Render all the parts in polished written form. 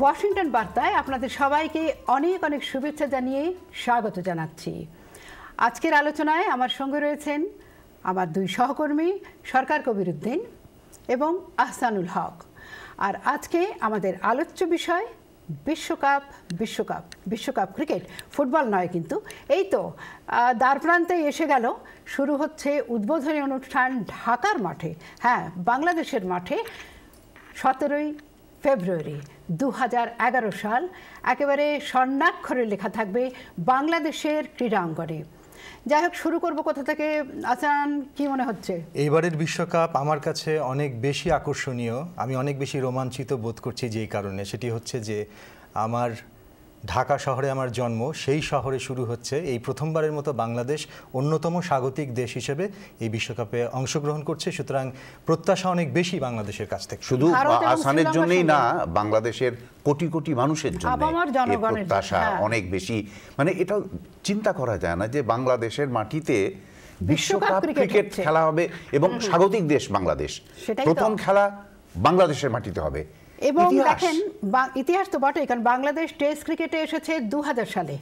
Washington বার্তায় আপনাদের সবাইকে অনেক অনেক শুভেচ্ছা জানিয়ে স্বাগত জানাচ্ছি। আজকের আলোচনায় আমার সঙ্গে রয়েছেন আমার দুই সহকর্মী সরকার কবির উদ্দিন এবং আহসানুল হক। আর আজকে আমাদের আলোচ্য বিষয় বিশ্বকাপ বিশ্বকাপ বিশ্বকাপ ক্রিকেট, ফুটবল নয় কিন্তু। এই তো দ্বারপ্রান্তে এসে গেল, শুরু হচ্ছে উদ্বোধনী অনুষ্ঠান ঢাকার মাঠে, হ্যাঁ বাংলাদেশের মাঠে। 17ই ফেব্রুয়ারি 2011 সাল একেবারে স্বর্ণাক্ষরে লেখা থাকবে বাংলাদেশের ক্রীড়াঙ্গনে। যাই হোক, শুরু করবো কোথা থেকে? আসান, কি মনে হচ্ছে? এইবারের বিশ্বকাপ আমার কাছে অনেক বেশি আকর্ষণীয়, আমি অনেক বেশি রোমাঞ্চিত বোধ করছি যেই কারণে, সেটি হচ্ছে যে আমার ঢাকা শহরে আমার জন্ম, সেই শহরে শুরু হচ্ছে এই প্রথমবারের মতো বাংলাদেশ অন্যতম স্বাগতিক দেশ হিসেবে এই বিশ্বকাপে অংশগ্রহণ করছে। সুতরাং প্রত্যাশা অনেক বেশি বাংলাদেশের কাছ থেকে, শুধু আসানের জন্যই না, বাংলাদেশের কোটি কোটি মানুষের জন্য প্রত্যাশা অনেক বেশি। মানে এটা চিন্তা করা যায় না যে বাংলাদেশের মাটিতে বিশ্বকাপ ক্রিকেট খেলা হবে এবং স্বাগতিক দেশ বাংলাদেশ, প্রথম খেলা বাংলাদেশের মাটিতে হবে। এবং দেখেন, ইতিহাস তো বটেই, কারণ বাংলাদেশ টেস্ট ক্রিকেটে এসেছে 2000 সালে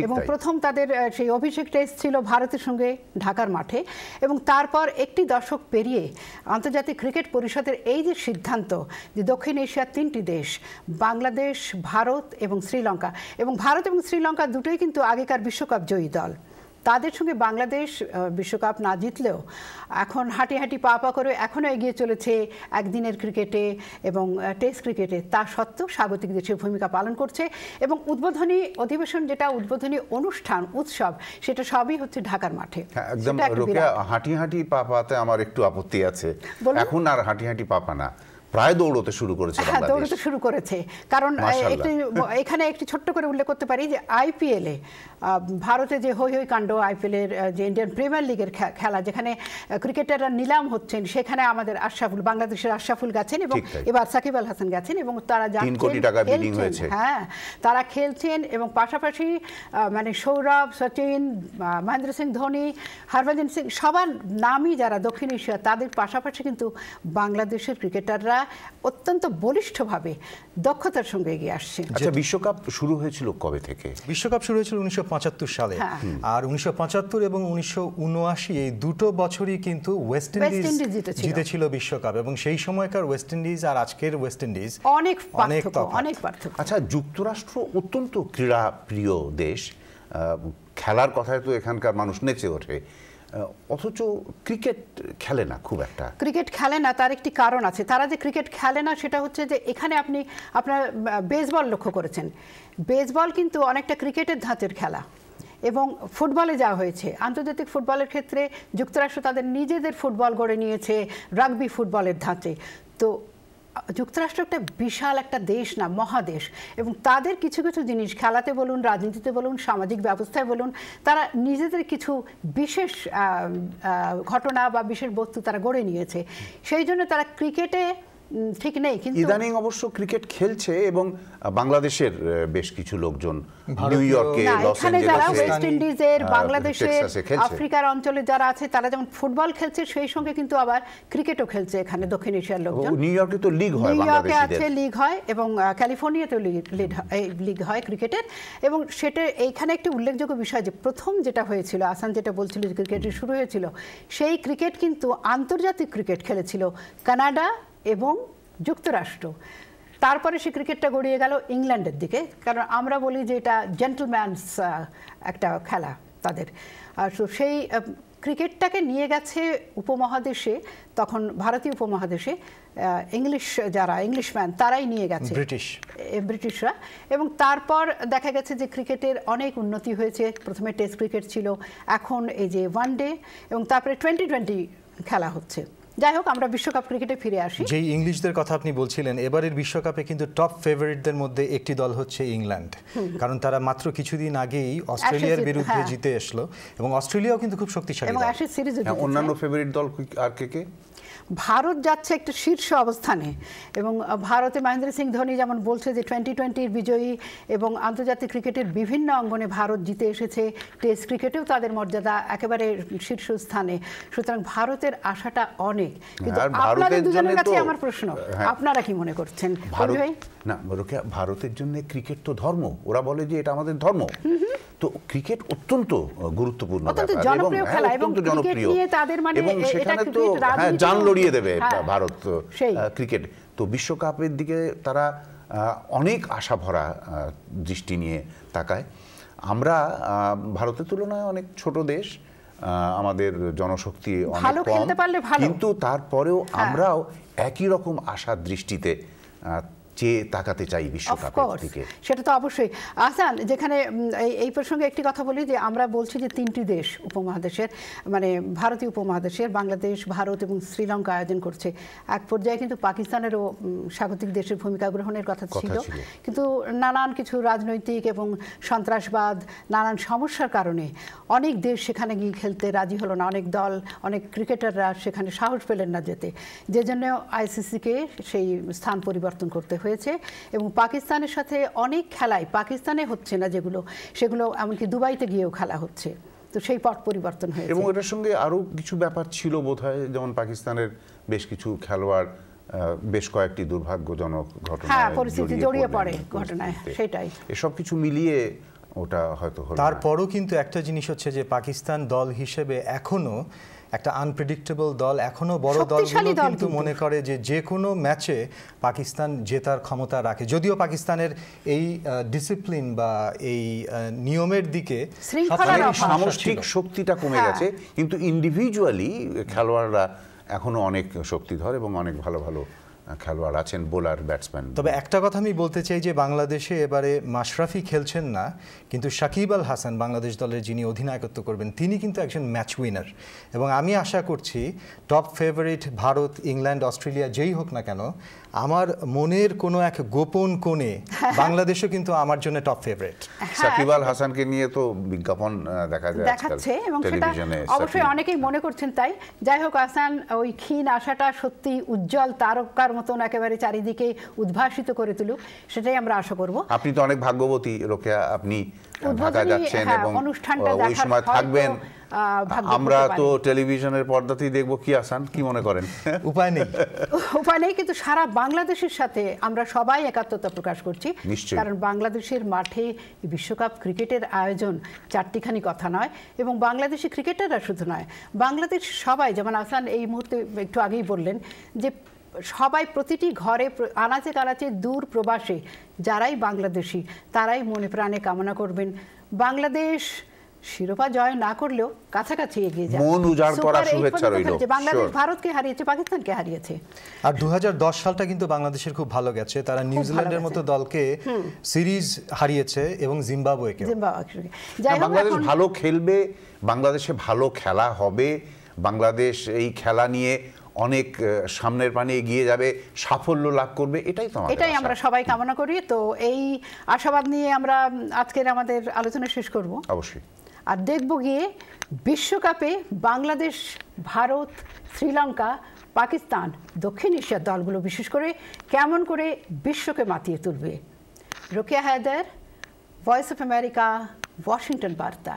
এবং প্রথম তাদের সেই অভিষেক টেস্ট ছিল ভারতের সঙ্গে ঢাকার মাঠে। এবং তারপর একটি দশক পেরিয়ে আন্তর্জাতিক ক্রিকেট পরিষদের এই যে সিদ্ধান্ত যে দক্ষিণ এশিয়ার 3টি দেশ, বাংলাদেশ, ভারত এবং শ্রীলঙ্কা, এবং ভারত এবং শ্রীলঙ্কা দুটোই কিন্তু আগেকার বিশ্বকাপ জয়ী দল, তাদের সঙ্গে বাংলাদেশ বিশ্বকাপ না জিতলেও এখন হাঁটি হাঁটি পা পা করে এখনও এগিয়ে চলেছে একদিনের ক্রিকেটে এবং টেস্ট ক্রিকেটে। তা সত্ত্বেও স্বাগতিক দেশের ভূমিকা পালন করছে এবং উদ্বোধনী অধিবেশন, যেটা উদ্বোধনী অনুষ্ঠান উৎসব, সেটা সবই হচ্ছে ঢাকার মাঠে। একদম হাঁটি হাঁটি পা পাতে আমার একটু আপত্তি আছে। এখন আর হাঁটি হাঁটি পা পা না, প্রায় দৌড়তে শুরু করেছে, দৌড়তে শুরু করেছে। কারণ এখানে একটি ছোট্ট করে উল্লেখ করতে পারি যে আইপিএলে ভারতে যে হই হই কাণ্ড, আইপিএলের যে ইন্ডিয়ান প্রিমিয়ার লিগের খেলা, যেখানে ক্রিকেটাররা নিলাম হচ্ছেন, সেখানে আমাদের আশরাফুল, বাংলাদেশের আশরাফুল গেছেন এবং এবার সাকিব আল হাসান গেছেন এবং তারা হ্যাঁ তারা খেলছেন এবং পাশাপাশি মানে সৌরভ, সচিন, মহেন্দ্র সিং ধোনি, হরভজন সিং, সবার নামই যারা দক্ষিণ এশিয়া, তাদের পাশাপাশি কিন্তু বাংলাদেশের ক্রিকেটাররা অত্যন্ত বলিষ্ঠভাবে দক্ষতার সঙ্গে এগিয়ে আসছে। আচ্ছা, বিশ্বকাপ শুরু হয়েছিল কবে থেকে? বিশ্বকাপ শুরু হয়েছিল 1975 সালে। আর 1975 এবং 1979 এই দুটো বছরই কিন্তু ওয়েস্ট ইন্ডিজ জিতেছিল বিশ্বকাপ, এবং সেই সময়কার ওয়েস্ট ইন্ডিজ আর আজকের ওয়েস্ট ইন্ডিজ অনেক পার্থক্য। আচ্ছা, যুক্তরাষ্ট্র অত্যন্ত ক্রীড়া প্রিয় দেশ, খেলার কথায় তো এখানকার মানুষ নেচে ওঠে, অথচ ক্রিকেট খেলে না খুব একটা। ক্রিকেট খেলে না, তার একটি কারণ আছে। তারা যে ক্রিকেট খেলে না সেটা হচ্ছে যে এখানে আপনার বেসবল লক্ষ্য করেছেন, বেসবল কিন্তু অনেকটা ক্রিকেটের ধাঁচের খেলা। এবং ফুটবলে যাওয়া হয়েছে, আন্তর্জাতিক ফুটবলের ক্ষেত্রে যুক্তরাষ্ট্র তাদের নিজেদের ফুটবল গড়ে নিয়েছে রাগবি ফুটবলের ধাঁচে। তো যুক্তরাষ্ট্র একটা বিশাল একটা দেশ না, মহাদেশ, এবং তাদের কিছু কিছু জিনিস খেলাতে বলুন, রাজনীতিতে বলুন, সামাজিক ব্যবস্থায় বলুন, তারা নিজেদের কিছু বিশেষ ঘটনা বা বিশেষ বস্তু তারা গড়ে নিয়েছে। সেই জন্য তারা ক্রিকেটে ঠিক নেই, কিন্তু ইদানিং অবশ্য ক্রিকেট খেলছে এবং বাংলাদেশের বেশ কিছু লোকজন নিউ ইয়র্কে, লস অ্যাঞ্জেলেসে, ওয়েস্ট ইন্ডিজের, বাংলাদেশের, আফ্রিকার অঞ্চলে যারা আছে, তারা যেমন ফুটবল খেলছে সেই সঙ্গে কিন্তু আবার ক্রিকেটও খেলছে এখানে দক্ষিণ এশিয়ার লোকজন। নিউ ইয়র্কে তো লিগ হয়, নিউ ইয়র্কে আছে লিগ হয়, এবং ক্যালিফোর্নিয়াতেও লিগ হয় ক্রিকেটের। এবং সেটা এইখানে একটি উল্লেখযোগ্য বিষয় যে প্রথম যেটা হয়েছিল, আসান যেটা বলছিল যে ক্রিকেটের শুরু হয়েছিল, সেই ক্রিকেট কিন্তু আন্তর্জাতিক ক্রিকেট খেলেছিল কানাডা এবং যুক্তরাষ্ট্র। তারপরে সে ক্রিকেটটা গড়িয়ে গেল ইংল্যান্ডের দিকে, কারণ আমরা বলি যে এটা জেন্টলম্যানস একটা খেলা তাদের। আর সেই ক্রিকেটটাকে নিয়ে গেছে উপমহাদেশে, তখন ভারতীয় উপমহাদেশে যারা ইংলিশম্যান তারাই নিয়ে গেছে, ব্রিটিশরা। এবং তারপর দেখা গেছে যে ক্রিকেটের অনেক উন্নতি হয়েছে। প্রথমে টেস্ট ক্রিকেট ছিল, এখন এই যে ওয়ানডে, এবং তারপরে 2020 খেলা হচ্ছে। যাই হোক, আমরা বিশ্বকাপ ক্রিকেটে ফিরে আসি। যেই ইংলিশদের কথা আপনি বলছিলেন, এবারের বিশ্বকাপে কিন্তু টপ ফেভারিটদের মধ্যে একটি দল হচ্ছে ইংল্যান্ড, কারণ তারা মাত্র কিছুদিন আগেই অস্ট্রেলিয়ার বিরুদ্ধে জিতে আসলো, এবং অস্ট্রেলিয়াও কিন্তু খুব শক্তিশালী। এবং অ্যাশেজ সিরিজে অন্যান্য ফেভারিট দল আর কে কে? ভারত যাচ্ছে একটা শীর্ষ অবস্থানে এবং ভারতে মহেন্দ্র সিং ধোনি যেমন বলছে যে 2020 বিজয়ী এবং আন্তর্জাতিক ক্রিকেটের বিভিন্ন অঙ্গনে ভারত জিতে এসেছে, টেস্ট ক্রিকেটেও তাদের মর্যাদা একেবারে শীর্ষস্থানে, সুতরাং ভারতের আশাটা অনেক। কিন্তু আপনাদের দুজনের কাছে আমার প্রশ্ন, আপনারা কি মনে করছেন? না, ভারতের জন্য ক্রিকেট তো ধর্ম, ওরা বলে যে এটা আমাদের ধর্ম, তো ক্রিকেট অত্যন্ত গুরুত্বপূর্ণ এবং জনপ্রিয় এবং সেখানে তো জান লড়িয়ে দেবে ভারত ক্রিকেট। তো বিশ্বকাপের দিকে তারা অনেক আশা ভরা দৃষ্টি নিয়ে তাকায়। আমরা ভারতের তুলনায় অনেক ছোট দেশ, আমাদের জনশক্তি অনেক কম, কিন্তু তারপরেও আমরাও একই রকম আশার দৃষ্টিতে চেয়ে তাকাতে চাই বিশ্বকাপের দিকে। সেটা তো অবশ্যই। আহসান, যেখানে এই প্রসঙ্গে একটি কথা বলি যে আমরা বলছি যে 3টি দেশ উপমহাদেশের, মানে ভারতীয় উপমহাদেশের, বাংলাদেশ, ভারত এবং শ্রীলঙ্কা আয়োজন করছে। এক পর্যায়ে কিন্তু পাকিস্তানেরও স্বাগতিক দেশের ভূমিকা গ্রহণের কথা ছিল, কিন্তু নানান কিছু রাজনৈতিক এবং সন্ত্রাসবাদ, নানান সমস্যার কারণে অনেক দেশ সেখানে গিয়ে খেলতে রাজি হলো না, অনেক দল, অনেক ক্রিকেটাররা সেখানে সাহস পেলেন না যেতে, যে জন্য আইসিসিকে সেই স্থান পরিবর্তন করতে হয়েছে। এবং পাকিস্তানের সাথে অনেক খেলাই পাকিস্তানে হচ্ছে না যেগুলো, সেগুলো এমনকি দুবাইতে গিয়েও খেলা হচ্ছে, তো সেই পট পরিবর্তন হয়েছে। এবং এটার সঙ্গে আরো কিছু ব্যাপার ছিল বোধহয়, যেমন পাকিস্তানের বেশ কিছু খেলোয়াড় বেশ কয়েকটি দুর্ভাগ্যজনক ঘটনায় পরিস্থিতি জড়িয়ে পড়ে ঘটনায়, সেটাই এসব কিছু মিলিয়ে ওটা হয়তো হলো। তারপরও কিন্তু একটা জিনিস হচ্ছে যে পাকিস্তান দল হিসেবে এখনো একটা আনপ্রেডিক্টেবল দল, এখনো বড় দলগুলো কিন্তু মনে করে যে যে কোনো ম্যাচে পাকিস্তান জেতার ক্ষমতা রাখে, যদিও পাকিস্তানের এই ডিসিপ্লিন বা এই নিয়মের দিকে সামষ্টিক শক্তিটা কমে গেছে, কিন্তু ইন্ডিভিজুয়ালি খেলোয়াড়রা এখনো অনেক শক্তিধর এবং অনেক ভালো ভালো খেলোয়াড় আছেন, বোলার, ব্যাটসম্যান। তবে একটা কথা আমি বলতে চাই যে বাংলাদেশে এবারে মাশরাফি খেলছেন না, কিন্তু সাকিব আল হাসান বাংলাদেশ দলের যিনি অধিনায়কত্ব করবেন তিনি কিন্তু একজন ম্যাচ উইনার, এবং আমি আশা করছি top favourite Bharat, England, Australia যেই হোক না কেন, আমার মনের কোনো এক গোপন কোণে বাংলাদেশও কিন্তু আমার জন্য টপ ফেভারিট। সাকিব আল হাসানকে নিয়ে তো বিজ্ঞাপন দেখাচ্ছে এবং সেটা অবশ্যই অনেকেই মনে করছেন তাই। যাই হোক, হাসান ওই ক্ষীণ আশাটা সত্যি উজ্জ্বল তারকার মতন একেবারে চারিদিকে উদ্ভাসিত করে তুলুক, সেটাই আমরা আশা করব। আপনি তো অনেক ভাগ্যবতী রোকেয়া, আপনি ঢাকা যাচ্ছেন এবং ওই সময় থাকবেন, আমরা তো টেলিভিশনের পর্দাতেই দেখবো। কি আসান, কি মনে করেন? উপায় নেই, উপায় নেই, কিন্তু সারা বাংলাদেশের সাথে আমরা সবাই একাত্মতা প্রকাশ করছি, কারণ বাংলাদেশের মাঠে বিশ্বকাপ ক্রিকেটের আয়োজন চারটিখানি কথা নয়, এবং বাংলাদেশি ক্রিকেটাররা শুধু নয়, বাংলাদেশ সবাই, যেমন আসান এই মুহূর্তে একটু আগেই বললেন যে সবাই প্রতিটি ঘরে আনাচে কানাচে দূর প্রবাসে যারাই বাংলাদেশি তারাই মনে প্রাণে কামনা করবেন বাংলাদেশ শিরোপা জয় না করলেও কাছাকাছি এগিয়ে যায়। মন উজাড় করা শুভেচ্ছা রইল। বাংলাদেশ ভারতকে হারিয়েছে, পাকিস্তানকে হারিয়েছে, আর 2010 সালটা কিন্তু বাংলাদেশের খুব ভালো গেছে, তারা নিউজিল্যান্ডের মতো দলকে সিরিজ হারিয়েছে এবং জিম্বাবুয়েকে। বাংলাদেশ ভালো খেলবে, বাংলাদেশে ভালো খেলা হবে, বাংলাদেশ এই খেলা নিয়ে অনেক সামনের পানে এগিয়ে যাবে, সাফল্য লাভ করবে, এটাই আমরা সবাই কামনা করি। তো এই আশাবাদ নিয়ে আমরা আজকের আমাদের আলোচনা শেষ করব অবশ্যই, আর দেখব গিয়ে বিশ্বকাপে বাংলাদেশ, ভারত, শ্রীলঙ্কা, পাকিস্তান, দক্ষিণ এশিয়ার দলগুলো বিশেষ করে কেমন করে বিশ্বকে মাতিয়ে তুলবে। Rokeya Haider, Voice of America, Washington বার্তা।